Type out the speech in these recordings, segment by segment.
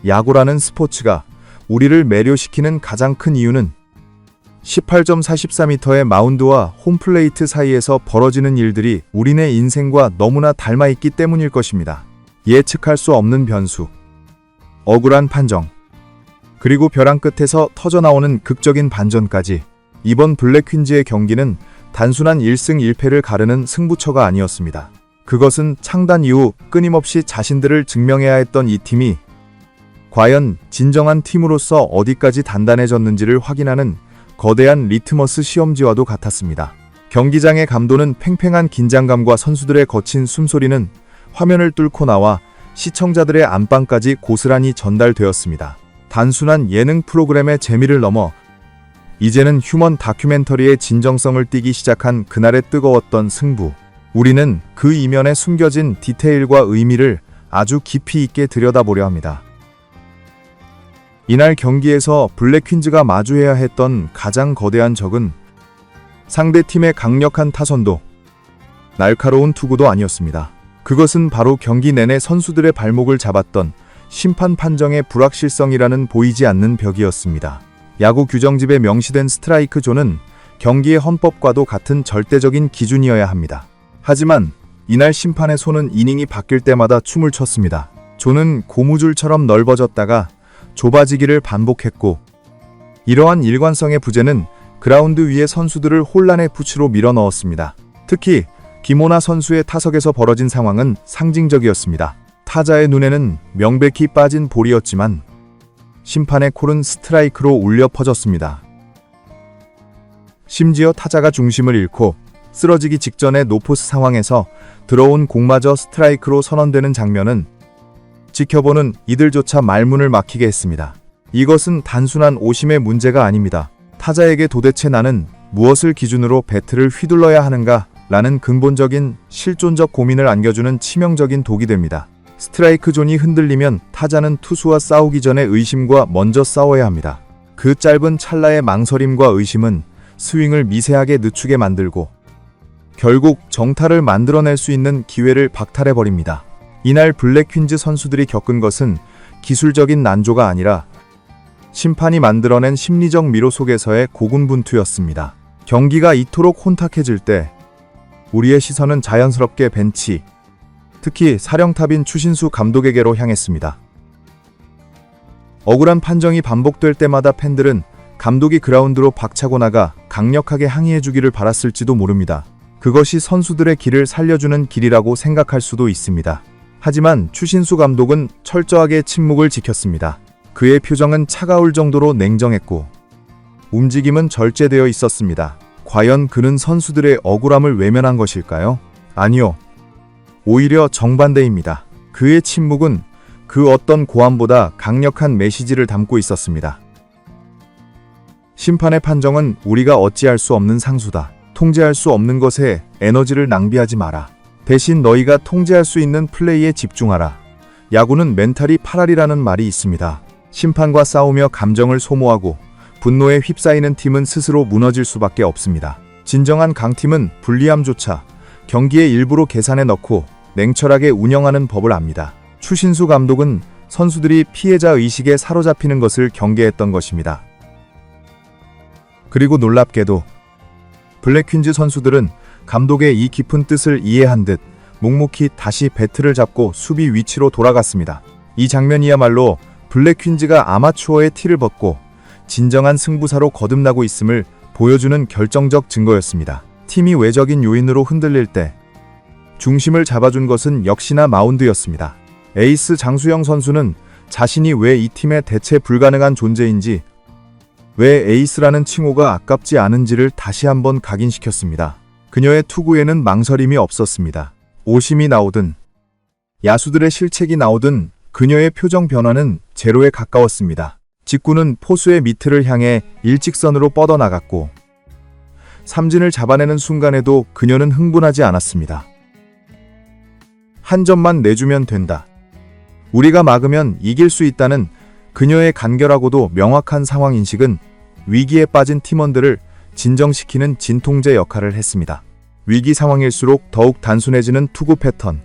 야구라는 스포츠가 우리를 매료시키는 가장 큰 이유는 18.44m의 마운드와 홈플레이트 사이에서 벌어지는 일들이 우리네 인생과 너무나 닮아있기 때문일 것입니다. 예측할 수 없는 변수, 억울한 판정, 그리고 벼랑 끝에서 터져나오는 극적인 반전까지. 이번 블랙퀸즈의 경기는 단순한 1승 1패를 가르는 승부처가 아니었습니다. 그것은 창단 이후 끊임없이 자신들을 증명해야 했던 이 팀이 과연 진정한 팀으로서 어디까지 단단해졌는지를 확인하는 거대한 리트머스 시험지와도 같았습니다. 경기장의 감도는 팽팽한 긴장감과 선수들의 거친 숨소리는 화면을 뚫고 나와 시청자들의 안방까지 고스란히 전달되었습니다. 단순한 예능 프로그램의 재미를 넘어 이제는 휴먼 다큐멘터리의 진정성을 띠기 시작한 그날의 뜨거웠던 승부. 우리는 그 이면에 숨겨진 디테일과 의미를 아주 깊이 있게 들여다보려 합니다. 이날 경기에서 블랙퀸즈가 마주해야 했던 가장 거대한 적은 상대팀의 강력한 타선도 날카로운 투구도 아니었습니다. 그것은 바로 경기 내내 선수들의 발목을 잡았던 심판 판정의 불확실성이라는 보이지 않는 벽이었습니다. 야구 규정집에 명시된 스트라이크 존은 경기의 헌법과도 같은 절대적인 기준이어야 합니다. 하지만 이날 심판의 손은 이닝이 바뀔 때마다 춤을 췄습니다. 존은 고무줄처럼 넓어졌다가 좁아지기를 반복했고, 이러한 일관성의 부재는 그라운드 위의 선수들을 혼란의 푸치로 밀어넣었습니다. 특히 김호나 선수의 타석에서 벌어진 상황은 상징적이었습니다. 타자의 눈에는 명백히 빠진 볼이었지만 심판의 콜은 스트라이크로 울려 퍼졌습니다. 심지어 타자가 중심을 잃고 쓰러지기 직전의 노포스 상황에서 들어온 공마저 스트라이크로 선언되는 장면은 지켜보는 이들조차 말문을 막히게 했습니다. 이것은 단순한 오심의 문제가 아닙니다. 타자에게 도대체 나는 무엇을 기준으로 배트를 휘둘러야 하는가 라는 근본적인 실존적 고민을 안겨주는 치명적인 독이 됩니다. 스트라이크 존이 흔들리면 타자는 투수와 싸우기 전에 의심과 먼저 싸워야 합니다. 그 짧은 찰나의 망설임과 의심은 스윙을 미세하게 늦추게 만들고 결국 정타를 만들어낼 수 있는 기회를 박탈해버립니다. 이날 블랙퀸즈 선수들이 겪은 것은 기술적인 난조가 아니라 심판이 만들어낸 심리적 미로 속에서의 고군분투였습니다. 경기가 이토록 혼탁해질 때 우리의 시선은 자연스럽게 벤치, 특히 사령탑인 추신수 감독에게로 향했습니다. 억울한 판정이 반복될 때마다 팬들은 감독이 그라운드로 박차고 나가 강력하게 항의해주기를 바랐을지도 모릅니다. 그것이 선수들의 길을 살려주는 길이라고 생각할 수도 있습니다. 하지만 추신수 감독은 철저하게 침묵을 지켰습니다. 그의 표정은 차가울 정도로 냉정했고 움직임은 절제되어 있었습니다. 과연 그는 선수들의 억울함을 외면한 것일까요? 아니요. 오히려 정반대입니다. 그의 침묵은 그 어떤 고함보다 강력한 메시지를 담고 있었습니다. 심판의 판정은 우리가 어찌할 수 없는 상수다. 통제할 수 없는 것에 에너지를 낭비하지 마라. 대신 너희가 통제할 수 있는 플레이에 집중하라. 야구는 멘탈이 8할이라는 말이 있습니다. 심판과 싸우며 감정을 소모하고 분노에 휩싸이는 팀은 스스로 무너질 수밖에 없습니다. 진정한 강팀은 불리함조차 경기의 일부로 계산해 넣고 냉철하게 운영하는 법을 압니다. 추신수 감독은 선수들이 피해자 의식에 사로잡히는 것을 경계했던 것입니다. 그리고 놀랍게도 블랙퀸즈 선수들은 감독의 이 깊은 뜻을 이해한 듯 묵묵히 다시 배트를 잡고 수비 위치로 돌아갔습니다. 이 장면이야말로 블랙퀸즈가 아마추어의 티를 벗고 진정한 승부사로 거듭나고 있음을 보여주는 결정적 증거였습니다. 팀이 외적인 요인으로 흔들릴 때 중심을 잡아준 것은 역시나 마운드였습니다. 에이스 장수영 선수는 자신이 왜 이 팀의 대체 불가능한 존재인지, 왜 에이스라는 칭호가 아깝지 않은지를 다시 한번 각인시켰습니다. 그녀의 투구에는 망설임이 없었습니다. 오심이 나오든 야수들의 실책이 나오든 그녀의 표정 변화는 제로에 가까웠습니다. 직구는 포수의 미트를 향해 일직선으로 뻗어나갔고 삼진을 잡아내는 순간에도 그녀는 흥분하지 않았습니다. 한 점만 내주면 된다. 우리가 막으면 이길 수 있다는 그녀의 간결하고도 명확한 상황인식은 위기에 빠진 팀원들을 진정시키는 진통제 역할을 했습니다. 위기 상황일수록 더욱 단순해지는 투구 패턴.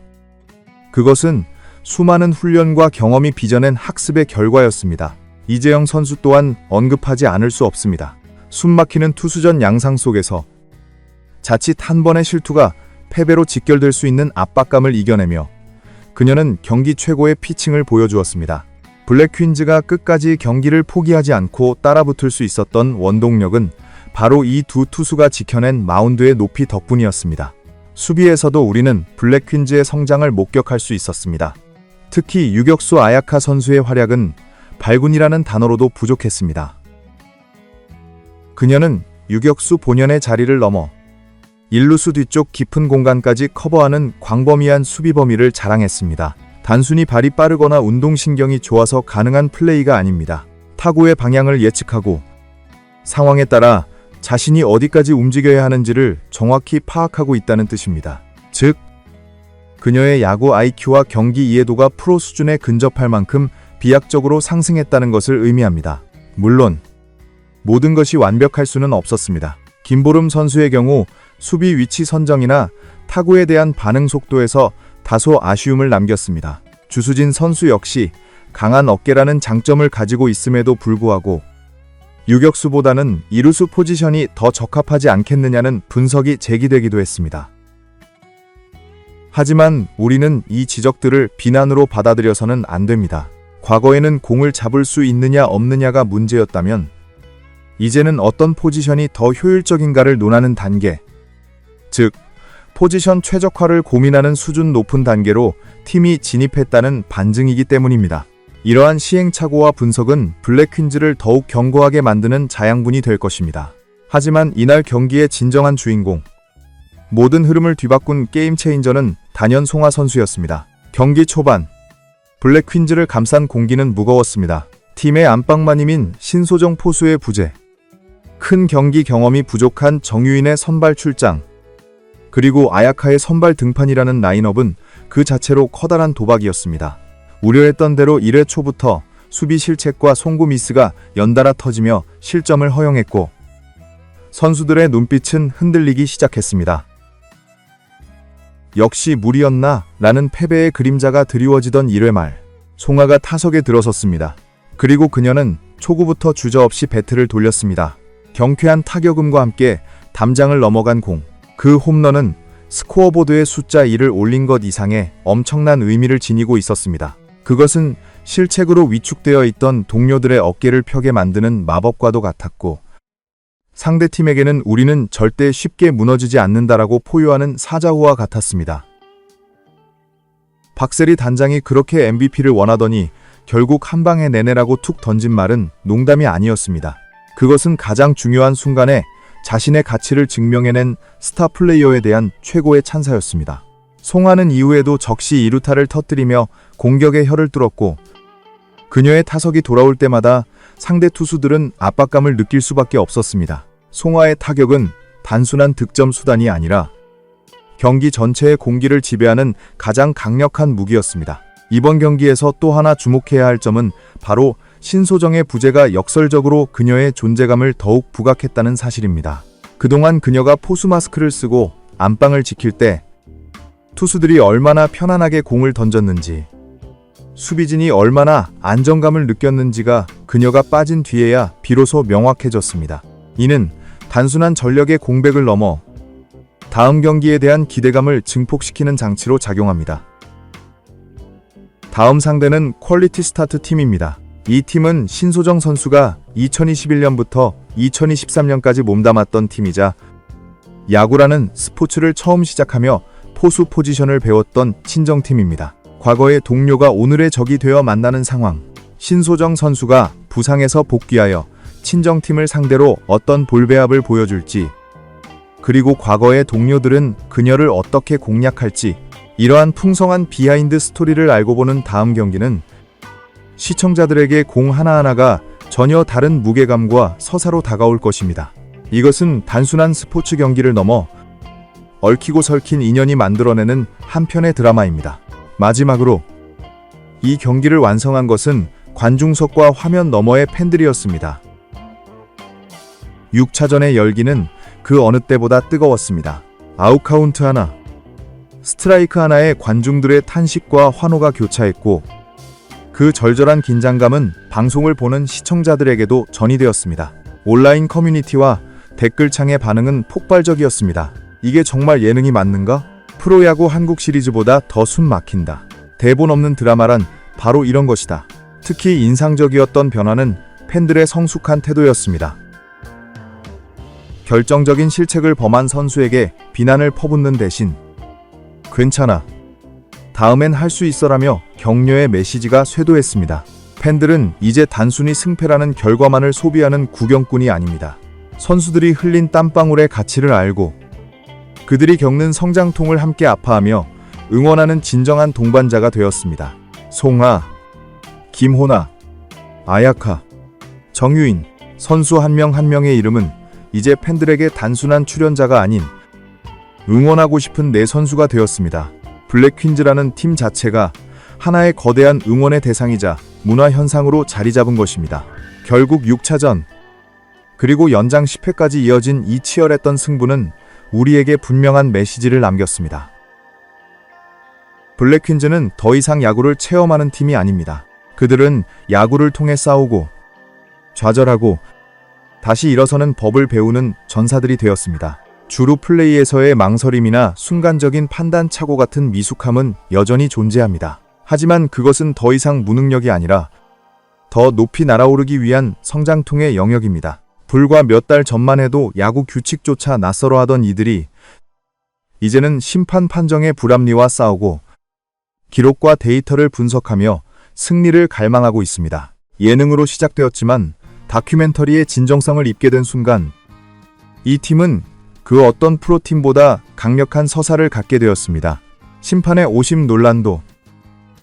그것은 수많은 훈련과 경험이 빚어낸 학습의 결과였습니다. 이재영 선수 또한 언급하지 않을 수 없습니다. 숨막히는 투수전 양상 속에서 자칫 한 번의 실투가 패배로 직결될 수 있는 압박감을 이겨내며 그녀는 경기 최고의 피칭을 보여주었습니다. 블랙퀸즈가 끝까지 경기를 포기하지 않고 따라붙을 수 있었던 원동력은 바로 이 두 투수가 지켜낸 마운드의 높이 덕분이었습니다. 수비에서도 우리는 블랙퀸즈의 성장을 목격할 수 있었습니다. 특히 유격수 아야카 선수의 활약은 발군이라는 단어로도 부족했습니다. 그녀는 유격수 본연의 자리를 넘어 1루수 뒤쪽 깊은 공간까지 커버하는 광범위한 수비 범위를 자랑했습니다. 단순히 발이 빠르거나 운동신경이 좋아서 가능한 플레이가 아닙니다. 타구의 방향을 예측하고 상황에 따라 자신이 어디까지 움직여야 하는지를 정확히 파악하고 있다는 뜻입니다. 즉, 그녀의 야구 IQ와 경기 이해도가 프로 수준에 근접할 만큼 비약적으로 상승했다는 것을 의미합니다. 물론 모든 것이 완벽할 수는 없었습니다. 김보름 선수의 경우 수비 위치 선정이나 타구에 대한 반응 속도에서 다소 아쉬움을 남겼습니다. 주수진 선수 역시 강한 어깨라는 장점을 가지고 있음에도 불구하고 유격수보다는 이루수 포지션이 더 적합하지 않겠느냐는 분석이 제기되기도 했습니다. 하지만 우리는 이 지적들을 비난으로 받아들여서는 안 됩니다. 과거에는 공을 잡을 수 있느냐 없느냐가 문제였다면 이제는 어떤 포지션이 더 효율적인가를 논하는 단계, 즉 포지션 최적화를 고민하는 수준 높은 단계로 팀이 진입했다는 반증이기 때문입니다. 이러한 시행착오와 분석은 블랙퀸즈를 더욱 견고하게 만드는 자양분이 될 것입니다. 하지만 이날 경기의 진정한 주인공, 모든 흐름을 뒤바꾼 게임 체인저는 단연 송하 선수였습니다. 경기 초반 블랙퀸즈를 감싼 공기는 무거웠습니다. 팀의 안방마님인 신소정 포수의 부재, 큰 경기 경험이 부족한 정유인의 선발 출장, 그리고 아야카의 선발 등판이라는 라인업은 그 자체로 커다란 도박이었습니다. 우려했던 대로 1회 초부터 수비 실책과 송구 미스가 연달아 터지며 실점을 허용했고 선수들의 눈빛은 흔들리기 시작했습니다. 역시 무리였나? 라는 패배의 그림자가 드리워지던 1회 말, 송하가 타석에 들어섰습니다. 그리고 그녀는 초구부터 주저없이 배트를 돌렸습니다. 경쾌한 타격음과 함께 담장을 넘어간 공, 그 홈런은 스코어보드에 숫자 1을 올린 것 이상의 엄청난 의미를 지니고 있었습니다. 그것은 실책으로 위축되어 있던 동료들의 어깨를 펴게 만드는 마법과도 같았고 상대팀에게는 우리는 절대 쉽게 무너지지 않는다라고 포효하는 사자후와 같았습니다. 박세리 단장이 그렇게 MVP를 원하더니 결국 한 방에 내내라고 툭 던진 말은 농담이 아니었습니다. 그것은 가장 중요한 순간에 자신의 가치를 증명해낸 스타 플레이어에 대한 최고의 찬사였습니다. 송하는 이후에도 적시 2루타를 터뜨리며 공격의 혀를 뚫었고 그녀의 타석이 돌아올 때마다 상대 투수들은 압박감을 느낄 수밖에 없었습니다. 송하의 타격은 단순한 득점 수단이 아니라 경기 전체의 공기를 지배하는 가장 강력한 무기였습니다. 이번 경기에서 또 하나 주목해야 할 점은 바로 신소정의 부재가 역설적으로 그녀의 존재감을 더욱 부각했다는 사실입니다. 그동안 그녀가 포수 마스크를 쓰고 안방을 지킬 때 투수들이 얼마나 편안하게 공을 던졌는지, 수비진이 얼마나 안정감을 느꼈는지가 그녀가 빠진 뒤에야 비로소 명확해졌습니다. 이는 단순한 전력의 공백을 넘어 다음 경기에 대한 기대감을 증폭시키는 장치로 작용합니다. 다음 상대는 퀄리티 스타트 팀입니다. 이 팀은 신소정 선수가 2021년부터 2023년까지 몸담았던 팀이자 야구라는 스포츠를 처음 시작하며 포수 포지션을 배웠던 친정팀입니다. 과거의 동료가 오늘의 적이 되어 만나는 상황, 신소정 선수가 부상에서 복귀하여 친정팀을 상대로 어떤 볼배합을 보여줄지, 그리고 과거의 동료들은 그녀를 어떻게 공략할지, 이러한 풍성한 비하인드 스토리를 알고 보는 다음 경기는 시청자들에게 공 하나하나가 전혀 다른 무게감과 서사로 다가올 것입니다. 이것은 단순한 스포츠 경기를 넘어 얽히고 설킨 인연이 만들어내는 한편의 드라마입니다. 마지막으로 이 경기를 완성한 것은 관중석과 화면 너머의 팬들이었습니다. 6차전의 열기는 그 어느 때보다 뜨거웠습니다. 아웃카운트 하나, 스트라이크 하나에 관중들의 탄식과 환호가 교차했고 그 절절한 긴장감은 방송을 보는 시청자들에게도 전이되었습니다. 온라인 커뮤니티와 댓글창의 반응은 폭발적이었습니다. 이게 정말 예능이 맞는가? 프로야구 한국 시리즈보다 더 숨 막힌다. 대본 없는 드라마란 바로 이런 것이다. 특히 인상적이었던 변화는 팬들의 성숙한 태도였습니다. 결정적인 실책을 범한 선수에게 비난을 퍼붓는 대신 괜찮아, 다음엔 할 수 있어라며 격려의 메시지가 쇄도했습니다. 팬들은 이제 단순히 승패라는 결과만을 소비하는 구경꾼이 아닙니다. 선수들이 흘린 땀방울의 가치를 알고 그들이 겪는 성장통을 함께 아파하며 응원하는 진정한 동반자가 되었습니다. 송하, 김호나, 아야카, 정유인, 선수 한 명 한 명의 이름은 이제 팬들에게 단순한 출연자가 아닌 응원하고 싶은 내 선수가 되었습니다. 블랙퀸즈라는 팀 자체가 하나의 거대한 응원의 대상이자 문화현상으로 자리 잡은 것입니다. 결국 6차전, 그리고 연장 10회까지 이어진 이 치열했던 승부는 우리에게 분명한 메시지를 남겼습니다. 블랙퀸즈는 더 이상 야구를 체험하는 팀이 아닙니다. 그들은 야구를 통해 싸우고 좌절하고 다시 일어서는 법을 배우는 전사들이 되었습니다. 주루 플레이에서의 망설임이나 순간적인 판단 착오 같은 미숙함은 여전히 존재합니다. 하지만 그것은 더 이상 무능력이 아니라 더 높이 날아오르기 위한 성장통의 영역입니다. 불과 몇 달 전만 해도 야구 규칙조차 낯설어하던 이들이 이제는 심판 판정의 불합리와 싸우고 기록과 데이터를 분석하며 승리를 갈망하고 있습니다. 예능으로 시작되었지만 다큐멘터리의 진정성을 입게 된 순간 이 팀은 그 어떤 프로팀보다 강력한 서사를 갖게 되었습니다. 심판의 오심 논란도,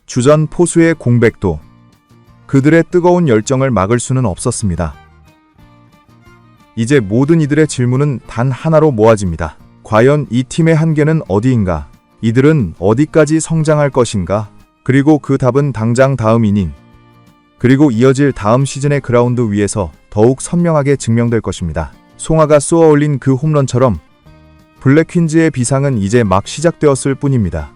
주전 포수의 공백도 그들의 뜨거운 열정을 막을 수는 없었습니다. 이제 모든 이들의 질문은 단 하나로 모아집니다. 과연 이 팀의 한계는 어디인가? 이들은 어디까지 성장할 것인가? 그리고 그 답은 당장 다음 이닝, 그리고 이어질 다음 시즌의 그라운드 위에서 더욱 선명하게 증명될 것입니다. 송하가 쏘아올린 그 홈런처럼 블랙퀸즈의 비상은 이제 막 시작되었을 뿐입니다.